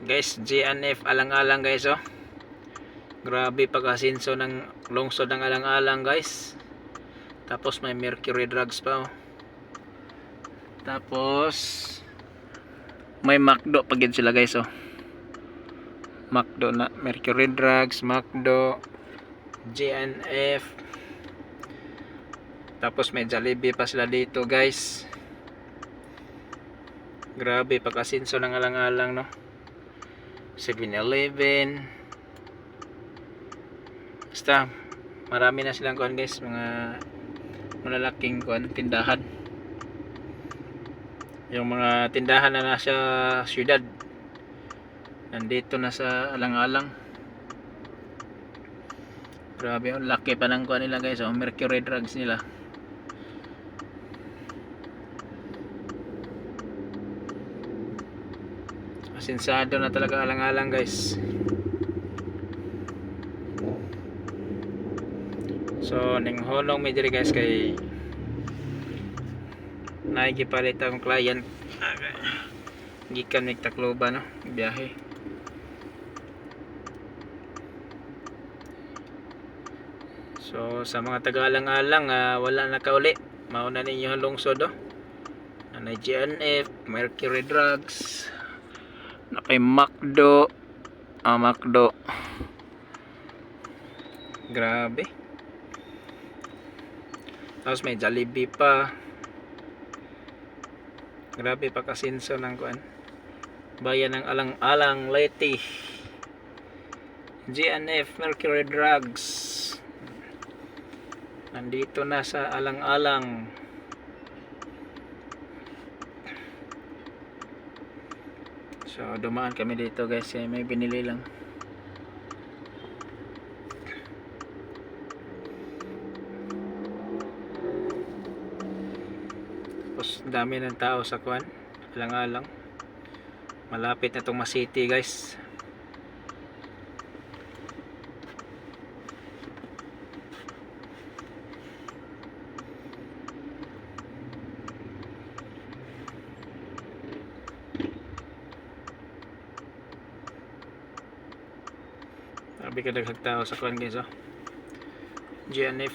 Guys, GNF alang-alang guys, oh. Grabe pag-asinso ng lungsod ng alang-alang guys. Tapos may Mercury Drugs pa, oh. Tapos may McDo pagid sila guys, oh. McDo na Mercury Drugs, McDo, GNF. Tapos may Jollibee pa sila dito guys. Grabe pag-asinso ng alang-alang, no. 7-Eleven. Basta marami na silang kuan guys, mga malalaking kuan tindahan. Yung mga tindahan na nasa syudad nandito na sa alang-alang. Grabe, ang laki pa ng kuan nila guys, oh, Mercury Drugs nila. Asinsado na talaga alang-alang guys. So ning honong mi diri guys kay naigipalit akong client. Gikan mig Tacloban, no, biyahe. So sa mga taga-alang-alang, wala na kauli. Mauna ninyo ang lungsod, oh. Nanay GNF, Mercury Drugs, na kay McDo. McDo. Grabe. Tapos may Jollibee pa. Grabe pa kasinso ng kuan. Bayan ng alang-alang, Leyte. GNF, Mercury Drugs. Nandito na sa alang-alang. So dumaan kami dito guys, may binili lang. Tapos dami ng tao sa kuan, alang-alang. Malapit na itong Masiti guys. Sabi ka daghang tao sa kuan guys, oh. GNF.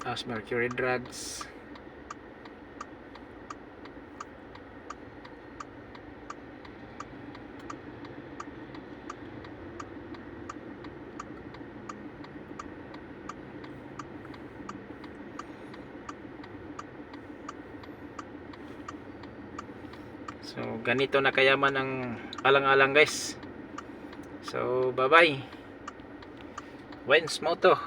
As Mercury Drugs. So ganito na kayaman ang alang-alang guys. So bye bye. Wens Moto.